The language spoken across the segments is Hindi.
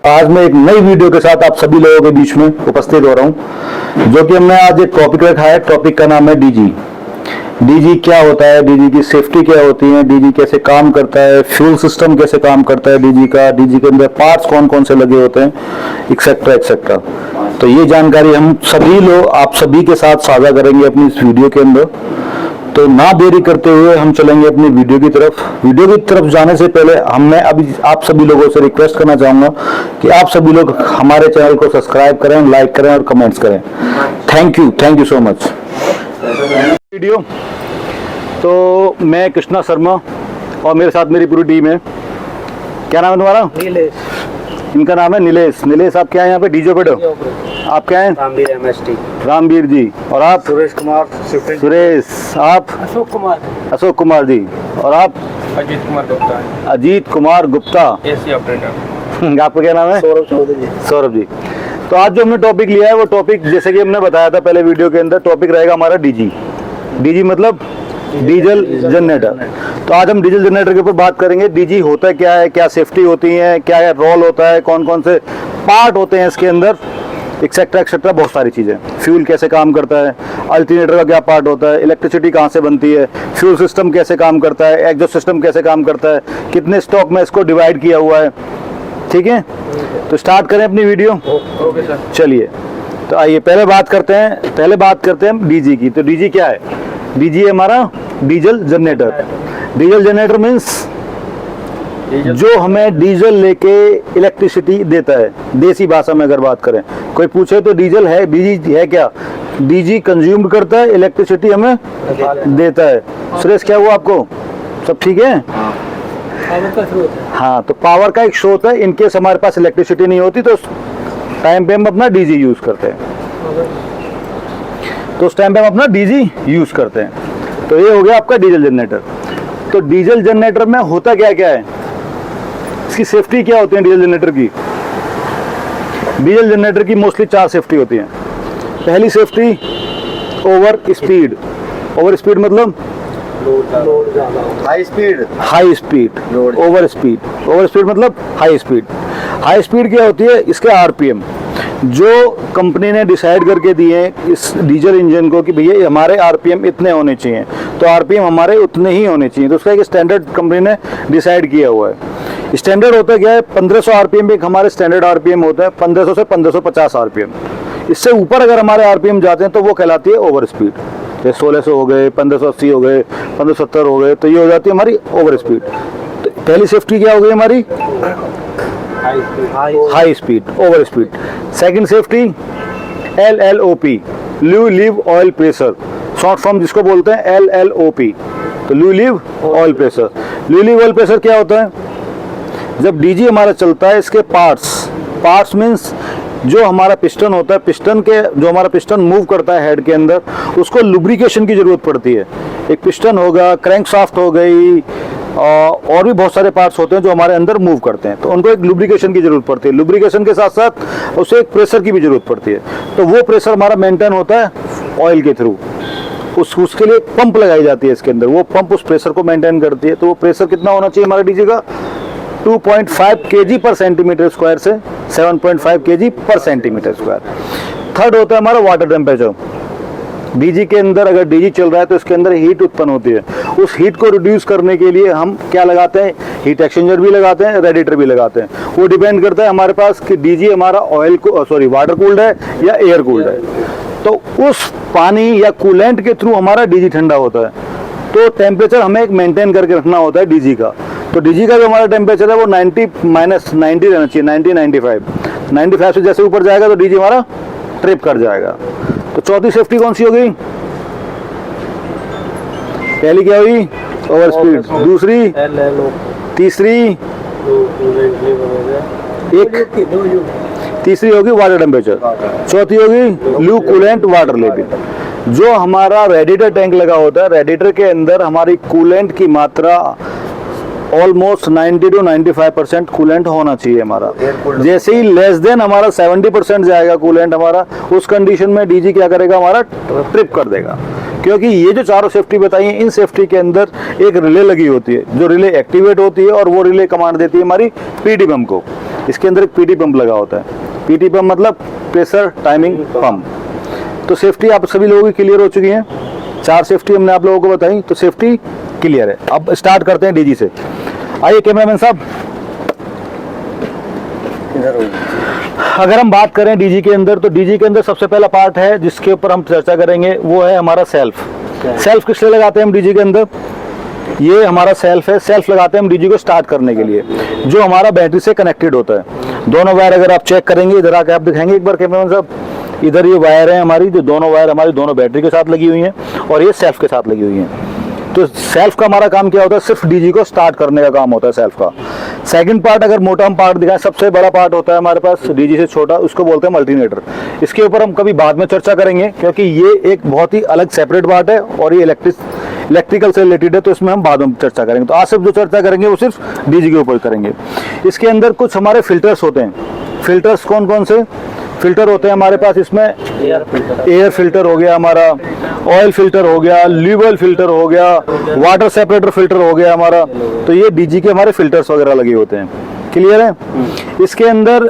आज मैं एक नई वीडियो के साथ आप सभी लोगों के बीच में उपस्थित हो रहा हूं, जो कि हमने आज एक टॉपिक रखा है। टॉपिक का नाम है डीजी। डीजी क्या होता है, डीजी की सेफ्टी क्या होती है, डीजी कैसे काम करता है, फ्यूल सिस्टम कैसे काम करता है डीजी का, डीजी के अंदर पार्ट्स कौन कौन से लगे होते हैं, एक्सेट्रा एक्सेट्रा। तो ये जानकारी हम सभी लोग आप सभी के साथ साझा करेंगे अपनी इस वीडियो के अंदर। तो ना देरी करते हुए हम चलेंगे अपनी वीडियो की तरफ। वीडियो की तरफ जाने से पहले मैं अभी आप सभी लोगों से रिक्वेस्ट करना चाहूंगा कि आप सभी लोग हमारे चैनल को सब्सक्राइब करें, लाइक करें और कमेंट्स करें। Thank you so much. Video तो मैं कृष्णा शर्मा और मेरे साथ मेरी पूरी टीम है। क्या नाम है तुम्हारा? नीलेश। इनका नाम है नीलेश। नीलेश, आप क्या है यहाँ पे? DJ operator. आप क्या हैं? रामवीर एमएसटी। रामवीर जी। और आप? सुरेश कुमार। सुरेश। आप? अशोक कुमार। अशोक कुमार जी। और आप? अजीत कुमार गुप्ता। अजीत कुमार गुप्ता। AC operator. आपका क्या नाम है? सौरभ चौधरी। सौरभ जी। तो आज जो हमने टॉपिक लिया है वो टॉपिक, जैसे कि हमने बताया था पहले वीडियो के अंदर, टॉपिक रहेगा हमारा डीजी। डीजी मतलब डीजल जनरेटर। तो आज हम डीजल जनरेटर के ऊपर बात करेंगे। डीजी होता क्या है, क्या सेफ्टी होती है, क्या रोल होता है, कौन कौन से पार्ट होते हैं इसके अंदर, एक्सेट्रा एक्सेट्रा, बहुत सारी चीज़ें। फ्यूल कैसे काम करता है, अल्टरनेटर का क्या पार्ट होता है, इलेक्ट्रिसिटी कहाँ से बनती है, फ्यूल सिस्टम कैसे काम करता है, एग्जॉस्ट सिस्टम कैसे काम करता है, कितने स्टॉक में इसको डिवाइड किया हुआ है। ठीक है, तो स्टार्ट करें अपनी वीडियो। Okay sir. चलिए, तो आइए पहले बात करते हैं डीजी की। तो डीजी क्या है? डीजी है हमारा diesel generator. Diesel generator means जो हमें डीजल लेके इलेक्ट्रिसिटी देता है। देसी भाषा में अगर बात करें, कोई पूछे तो डीजल है, डीजी है क्या? डीजी कंज्यूम करता है, इलेक्ट्रिसिटी हमें देता है। सुरेश, क्या हुआ आपको? सब ठीक है? हाँ, तो पावर का एक स्रोत है। इनकेस हमारे पास इलेक्ट्रिसिटी नहीं होती तो उस टाइम पे हम अपना डीजी यूज करते हैं। तो ये हो गया आपका डीजल जनरेटर। तो डीजल जनरेटर में होता क्या क्या है, इसकी सेफ्टी क्या होती है डीजल जनरेटर की? डीजल जनरेटर की मोस्टली 4 सेफ्टी होती है। पहली safety over speed. Over speed मतलब हाई स्पीड। ओवर स्पीड मतलब हाई स्पीड। हाई स्पीड क्या होती है? इसके आरपीएम जो कंपनी ने डिसाइड करके दिए हैं इस डीजल इंजन को कि भैया हमारे आरपीएम इतने होने चाहिए, तो आरपीएम हमारे उतने ही होने चाहिए। तो उसका एक स्टैंडर्ड कंपनी ने डिसाइड किया हुआ है। स्टैंडर्ड होता क्या है? 1500 आरपीएम एक हमारे स्टैंडर्ड आरपीएम होता है, 1500 से 1550 आरपीएम। इससे ऊपर अगर हमारे आरपीएम जाते हैं तो वो कहलाती है ओवर स्पीड। जैसे 1600 हो गए, 1580 हो गए, 1570 हो गए, तो ये हो जाती है हमारी ओवर स्पीड। तो पहली सेफ्टी क्या हो गई हमारी? High speed, over speed. Second safety LLOP, low lube oil pressure, short form जिसको बोलते हैं LLOP। तो low lube oil pressure. Low lube oil pressure क्या होता है? जब डीजी हमारा चलता है, इसके पार्ट्स मीन्स जो हमारा पिस्टन होता है, जो हमारा पिस्टन मूव करता है हेड के अंदर, उसको लुब्रिकेशन की जरूरत पड़ती है। एक पिस्टन होगा, क्रैंकशाफ्ट हो गई, और भी बहुत सारे पार्ट्स होते हैं जो हमारे अंदर मूव करते हैं, तो उनको एक लुब्रिकेशन की जरूरत पड़ती है। लुब्रिकेशन के साथ साथ उसे एक प्रेशर की भी जरूरत पड़ती है। तो वो प्रेशर हमारा मेंटेन होता है ऑयल के थ्रू। उसके लिए पंप लगाई जाती है इसके अंदर, वो पंप उस प्रेशर को मेंटेन करती है। तो वो प्रेशर कितना होना चाहिए हमारे डीजी का? 2.5 kg पर सेंटीमीटर स्क्वायर से 7.5 kg पर सेंटीमीटर स्क्वायर। थर्ड होता है हमारा वाटर टेम्परेचर। डीजी के अंदर अगर डीजी चल रहा है तो इसके अंदर हीट उत्पन्न होती है। उस हीट को रिड्यूस करने के लिए हम क्या लगाते हैं? हीट एक्सचेंजर भी लगाते हैं, रेडिएटर भी लगाते हैं। वो डिपेंड करता है हमारे पास कि डीजी हमारा वाटर कूल्ड है या एयर कूल्ड है। तो उस पानी या कूलेंट के थ्रू हमारा डीजी ठंडा होता है। तो टेम्परेचर हमें एक मेंटेन करके रखना होता है डीजी का। तो डीजी का जो हमारा टेम्परेचर है वो 90 -90 रहना चाहिए, 95 से जैसे ऊपर जाएगा तो डीजी हमारा ट्रिप कर जाएगा। तो चौथी सेफ्टी कौन सी हो गई? पहली क्या हुई? Over speed. दूसरी, तीसरी तीसरी होगी वाटर टेम्परेचर। चौथी होगी ल्यू कूलेंट वाटर लेवल। जो हमारा रेडिएटर टैंक लगा होता है, रेडिएटर के अंदर हमारी कूलेंट की मात्रा ऑलमोस्ट 90 to 95% कूलेंट होना चाहिए हमारा। जैसे ही लेस देन हमारा 70% जाएगा कूलेंट हमारा, उस कंडीशन में डीजी क्या करेगा? हमारा ट्रिप कर देगा। क्योंकि ये जो चारों सेफ्टी बताई है, इन सेफ्टी के अंदर एक रिले लगी होती है, जो रिले एक्टिवेट होती है और वो रिले कमांड देती है हमारी पीडी बम को। इसके अंदर एक पीटी पंप लगा होता है। पीटी पंप मतलब प्रेशर टाइमिंग पंप। तो सेफ्टी आप सभी लोगों की क्लियर हो चुकी है। 4 सेफ्टी हमने आप लोगों को बताई, तो सेफ्टी क्लियर है। अब स्टार्ट करते हैं डीजी से। आइए कैमरामैन साहब, अगर हम बात करें डीजी के अंदर, तो डीजी के अंदर सबसे पहला पार्ट है जिसके ऊपर हम चर्चा करेंगे, वो है हमारा सेल्फ। सेल्फ किस लिए लगाते हैं हम डीजी के अंदर? ये हमारा सेल्फ है। सेल्फ लगाते हैं हम डीजी को स्टार्ट करने के लिए, जो हमारा बैटरी से कनेक्टेड होता है। दोनों वायर अगर आप चेक करेंगे, इधर आके आप दिखाएंगे एक बार कैमरामैन साहब, इधर ये वायर है हमारी, जो दोनों वायर हमारी दोनों बैटरी के साथ लगी हुई हैं और ये सेल्फ के साथ लगी हुई हैं। तो सेल्फ का हमारा काम क्या होता है? सिर्फ डीजी को स्टार्ट करने का काम होता है सेल्फ का। सेकंड पार्ट अगर मोटा हम पार्ट दिखाएं, सबसे बड़ा पार्ट होता है हमारे पास डीजी से छोटा, उसको बोलते हैं मल्टीमीटर। इसके ऊपर हम कभी बाद में चर्चा करेंगे, क्योंकि ये एक बहुत ही अलग सेपरेट पार्ट है और ये इलेक्ट्रिकल से रिलेटेड है, तो इसमें हम बाद में चर्चा करेंगे। तो आज सिर्फ जो चर्चा करेंगे वो सिर्फ डीजी के ऊपर करेंगे। इसके अंदर कुछ हमारे फिल्टर्स होते हैं। फिल्टर्स कौन कौन से फिल्टर होते हैं हमारे पास? इसमें एयर फिल्टर हो गया हमारा, ऑयल फिल्टर हो गया, ल्यूब ऑयल फिल्टर हो गया, वाटर सेपरेटर फिल्टर हो गया हमारा। तो ये डीजी के हमारे फिल्टर्स वगैरह लगे होते हैं। क्लियर है? इसके अंदर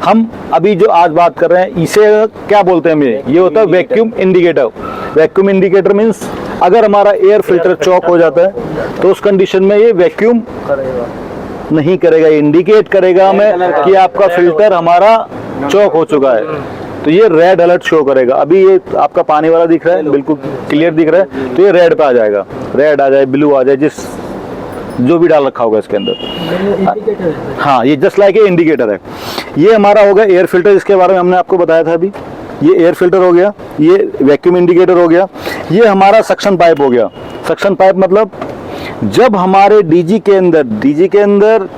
हम अभी जो आज बात कर रहे हैं, इसे क्या बोलते हैं? ये होता है vacuum indicator. Vacuum indicator means अगर हमारा एयर फिल्टर चॉक हो जाता है तो उस कंडीशन में ये वैक्यूम नहीं करेगा, इंडिकेट करेगा हमें कि आपका फिल्टर हमारा चॉक हो चुका है। तो ये रेड अलर्ट शो करेगा। अभी ये आपका पानी वाला दिख रहा है, बिल्कुल क्लियर दिख रहा है, तो ये रेड पे आ जाएगा, रेड आ जाए, ब्लू आ जाए, जो भी डाल रखा होगा इसके अंदर। हाँ, ये जस्ट लाइक ए इंडिकेटर है। ये हमारा होगा एयर फिल्टर, इसके बारे में हमने आपको बताया था अभी। ये एयर फिल्टर हो गया, ये वैक्यूम इंडिकेटर हो गया, ये हमारा सक्शन पाइप हो गया। सक्शन पाइप मतलब जब हमारे डीजी के अंदर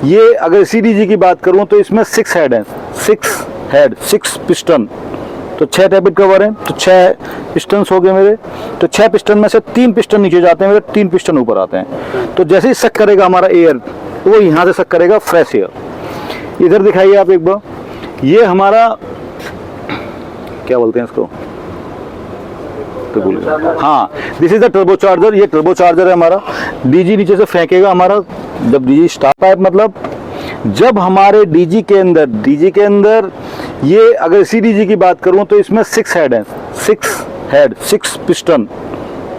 ये, अगर इसी डीजी की बात करूं तो इसमें 6 हेड हैं, 6 पिस्टन। तो 6 टैबिट कवर हैं, तो 6 पिस्टन्स हो गए मेरे। तो 6 पिस्टन में से 3 पिस्टन नीचे जाते हैं मेरे, 3 पिस्टन ऊपर आते हैं। तो जैसे ही सक करेगा हमारा एयर, वो यहाँ से सक करेगा फ्रेश एयर। इधर दिखाइए आप एक बार, ये हमारा क्या बोलते हैं इसको? हाँ, this is the turbo charger. ये टर्बो चार्जर है हमारा। डीजी नीचे से फेंकेगा हमारा जब डीजी स्टार्ट पाइप, मतलब जब हमारे डीजी के अंदर ये, अगर इसी डीजी की बात करूं तो इसमें 6 हेड हैं, 6 पिस्टन।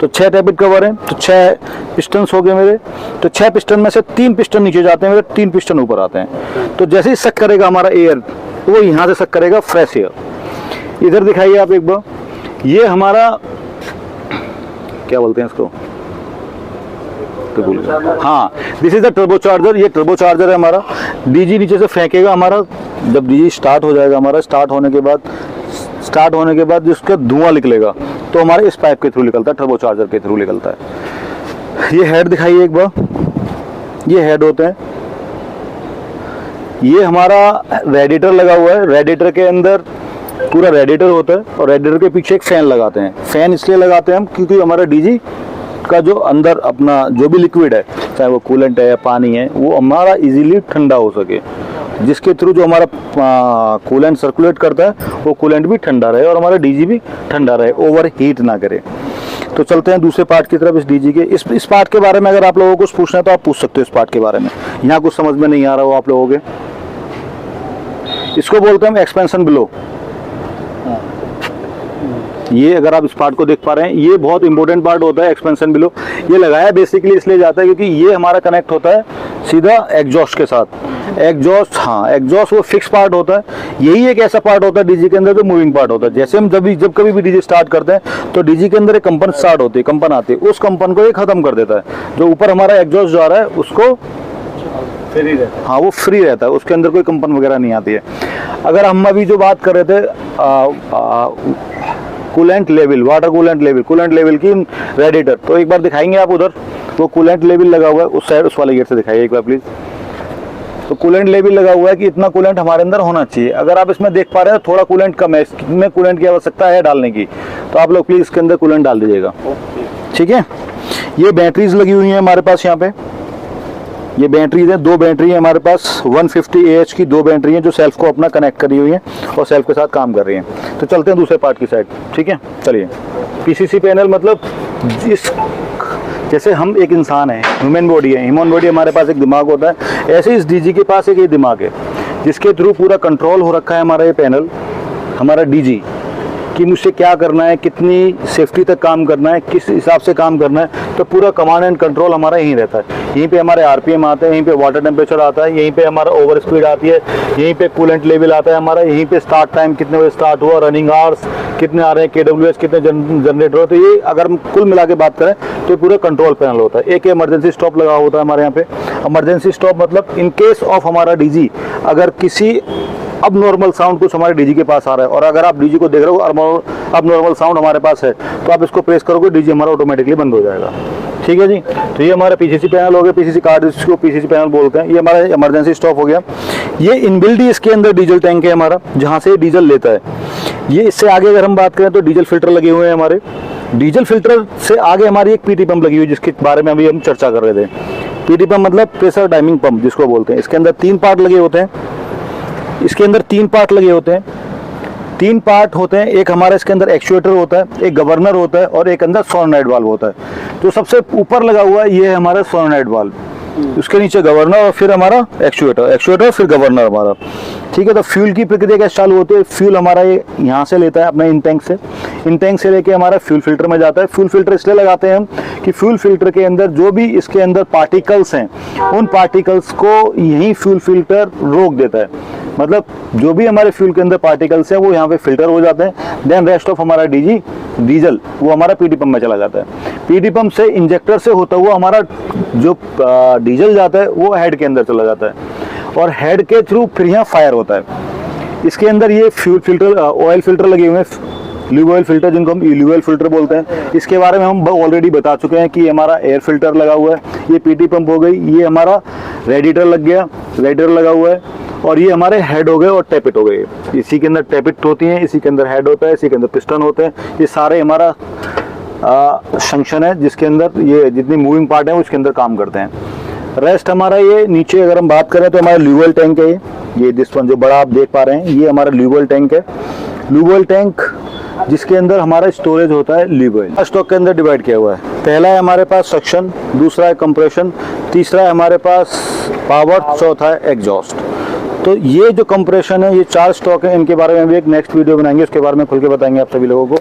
तो 6 टैबिट कवर हैं, तो 6 पिस्टन्स हो गए मेरे। तो 6 पिस्टन में से 3 पिस्टन नीचे जाते हैं मेरे, 3 पिस्टन ऊपर आते हैं। तो जैसे ही सक करेगा हमारा एयर, वो यहाँ से सक करेगा फ्रेश एयर। इधर दिखाइए आप एक बार, ये हमारा क्या बोलते हैं इसको? हाँ, this is the turbo charger. ये टर्बो चार्जर है हमारा। डीजी नीचे से फेंकेगा हमारा जब डीजी स्टार्ट हो जाएगा हमारा। स्टार्ट होने के बाद जिसका धुआं निकलेगा तो हमारे इस पाइप के थ्रू निकलता है, टर्बो चार्जर के थ्रू निकलता है। ये हेड दिखाइए एक बार, ये हेड होते हैं। ये हमारा रेडिएटर लगा हुआ है। रेडिएटर के अंदर पूरा रेडिएटर होता है और रेडिएटर के पीछे एक फैन लगाते हैं। फैन इसलिए लगाते हैं हम क्योंकि हमारा डीजी का जो अंदर अपना जो भी लिक्विड है, चाहे वो कूलेंट है या पानी है, वो हमारा इजीली ठंडा हो सके, जिसके थ्रू जो हमारा कूलेंट सर्कुलेट करता है वो कूलेंट भी ठंडा रहे और हमारा डीजी भी ठंडा रहे, ओवर हीट ना करे। तो चलते हैं दूसरे पार्ट की तरफ। इस डीजी के इस पार्ट के बारे में अगर आप लोगों को कुछ पूछना है तो आप पूछ सकते हो इस पार्ट के बारे में। यहाँ कुछ समझ में नहीं आ रहा हो आप लोगों के, इसको बोलते हैं हम एक्सपेंशन ब्लो। ये अगर आप इस पार्ट को देख पा रहे हैं, ये बहुत इंपॉर्टेंट पार्ट होता है एक्सपेंशन ब्लो। ये लगाया बेसिकली इसलिए जाता है क्योंकि ये हमारा कनेक्ट होता है सीधा एग्जॉस्ट के साथ। एग्जॉस्ट, हाँ, एग्जॉस्ट वो फिक्स पार्ट होता है। यही एक ऐसा पार्ट होता है डीजी के अंदर जो मूविंग पार्ट होता है। जैसे हम जब कभी भी डीजी स्टार्ट करते हैं तो डीजी के अंदर एक कंपन स्टार्ट होती है, कंपन आती है, उस कंपन को ये खत्म कर देता है। जो ऊपर हमारा एग्जॉस्ट जा रहा है उसको फ्री रहता है, हाँ, वो फ्री रहता है, उसके अंदर कोई कंपन वगैरह नहीं आती है। अगर हम अभी जो बात कर रहे थे coolant level, water coolant level की रेडिएटर, तो एक बार दिखाएंगे आप उधर, वो कूलेंट लेवल लगा हुआ है उस साइड, उस वाले गेट से दिखाइए एक बार प्लीज। तो कूलेंट लेवल लगा हुआ है कि इतना कूलेंट हमारे अंदर होना चाहिए। अगर आप इसमें देख पा रहे हैं थोड़ा कूलेंट कम है, इसमें कूलेंट की आवश्यकता है डालने की, तो आप लोग प्लीज इसके अंदर कूलेंट डाल दीजिएगा, ठीक है। ये बैटरीज लगी हुई है हमारे पास यहाँ पे, ये बैटरीज है, 2 बैटरी है हमारे पास, 150 AH की 2 बैटरी हैं जो सेल्फ को अपना कनेक्ट करी हुई हैं और सेल्फ के साथ काम कर रही हैं। तो चलते हैं दूसरे पार्ट की साइड, ठीक है, चलिए। PCC पैनल मतलब इस, जैसे हम एक इंसान है, ह्यूमन बॉडी है, ह्यूमन बॉडी हमारे पास एक दिमाग होता है, ऐसे इस डीजी के पास एक ये दिमाग है। जिसके थ्रू पूरा कंट्रोल हो रखा है हमारा ये पैनल, हमारा डीजी, कि मुझसे क्या करना है, कितनी सेफ्टी तक काम करना है, किस हिसाब से काम करना है। तो पूरा कमांड एंड कंट्रोल हमारा यहीं रहता है। यहीं पे हमारे आरपीएम आते हैं, यहीं पे वाटर टेम्परेचर आता है, यहीं पे हमारा ओवर स्पीड आती है, यहीं पे कूलेंट लेवल आता है हमारा, यहीं पे स्टार्ट टाइम कितने बजे स्टार्ट हुआ, रनिंग आवर्स कितने आ रहे हैं, KWS कितने जनरेटर हो। तो ये अगर हम कुल मिला के बात करें तो पूरा कंट्रोल पैनल होता है। एक इमरजेंसी स्टॉप लगा होता है हमारे यहाँ पे। इमरजेंसी स्टॉप मतलब इन केस ऑफ हमारा डीजी अगर किसी अब नॉर्मल साउंड कुछ हमारे डीजी के पास आ रहा है और अगर आप डीजी को देख रहे हो अब नॉर्मल साउंड हमारे पास है, तो आप इसको प्रेस करोगे, डीजी हमारा ऑटोमेटिकली बंद हो जाएगा। ठीक है जी। तो ये हमारा पीसीसी पैनल हो गया, पीसीसी कार्ड जिसको पीसीसी पैनल बोलते हैं। ये हमारा इमरजेंसी स्टॉप हो गया। ये इनबिल्ट ही इसके अंदर डीजल टैंक है हमारा, जहाँ से डीजल लेता है। ये इससे आगे अगर हम बात करें तो डीजल फिल्टर लगे हुए हैं हमारे। डीजल फिल्टर से आगे हमारी एक पीटी पंप लगी हुई है, जिसके बारे में अभी हम चर्चा कर रहे थे। पीटी पंप मतलब प्रेशर डाइमिंग पंप जिसको बोलते हैं। इसके अंदर 3 पार्ट लगे होते हैं। इसके अंदर 3 पार्ट लगे होते हैं। 3 पार्ट होते हैं। एक हमारा इसके अंदर एक्चुएटर होता है, एक गवर्नर होता है और एक अंदर सोलेनॉइड वाल्व होता है। जो सबसे ऊपर लगा हुआ है ये है हमारा सोलेनॉइड वाल्व, उसके नीचे गवर्नर और फिर हमारा एक्चुएटर फिर गवर्नर हमारा। ठीक है। तो फ्यूल की प्रक्रिया कैसे चालू होती है? फ्यूल हमारा ये यहाँ से लेता है अपने इन टैंक से लेके हमारा फ्यूल फिल्टर में जाता है। फ्यूल फिल्टर इसलिए लगाते हैं हम कि फ्यूल फिल्टर के अंदर जो भी इसके अंदर पार्टिकल्स हैं, उन पार्टिकल्स को यही फ्यूल फिल्टर रोक देता है। मतलब जो भी हमारे फ्यूल के अंदर पार्टिकल्स हैं वो यहाँ पे फिल्टर हो जाते हैं। देन रेस्ट ऑफ हमारा डीजल वो हमारा पीटी पंप में चला जाता है। पीटी पंप से इंजेक्टर से होता हुआ हमारा जो डीजल जाता है वो हेड के अंदर चला जाता है और हेड के थ्रू फिर यहाँ फायर होता है। इसके अंदर ये फ्यूल फिल्टर ऑयल फिल्टर लगे हुए हैं, ल्यूब ऑयल फिल्टर जिनको हम ल्यूब ऑयल फिल्टर बोलते हैं। इसके बारे में हम ऑलरेडी बता चुके हैं कि हमारा एयर फिल्टर लगा हुआ है। ये पीटी पंप हो गई, ये हमारा रेडिएटर लग गया, रेडिएटर लगा हुआ है और ये हमारे हेड हो गए और टैपिट हो गए। इसी के अंदर टैपिट होती हैं, इसी के अंदर हेड होता है, इसी के अंदर पिस्टन होते हैं। ये सारे हमारा फंक्शन है जिसके अंदर ये जितनी मूविंग पार्ट है उसके अंदर काम करते हैं। रेस्ट हमारा ये नीचे अगर हम बात करें तो हमारा ल्यूब ऑयल टैंक है। ये दिस वन जो बड़ा आप देख पा रहे हैं ये हमारा ल्यूब ऑयल टैंक है। ल्यूब ऑयल टैंक जिसके अंदर हमारा स्टोरेज होता है ल्यूब ऑयल। स्टॉक के अंदर डिवाइड किया हुआ है। पहला है हमारे पास सक्शन, दूसरा है कंप्रेशन, तीसरा है हमारे पास पावर, चौथा है एग्जॉस्ट। तो ये जो कंप्रेशन है ये 4 स्टॉक है। इनके बारे में भी एक नेक्स्ट वीडियो बनाएंगे, उसके बारे में खुल के बताएंगे आप सभी लोगों को।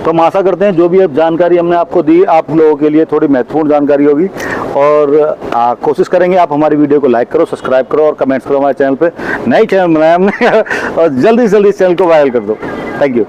तो हम आशा करते हैं जो भी अब जानकारी हमने आपको दी आप लोगों के लिए थोड़ी महत्वपूर्ण जानकारी होगी और कोशिश करेंगे आप हमारी वीडियो को लाइक करो, सब्सक्राइब करो और कमेंट्स करो हमारे चैनल पे। नई चैनल बनाया हमने और जल्दी से जल्दी इस चैनल को वायरल कर दो। Thank you.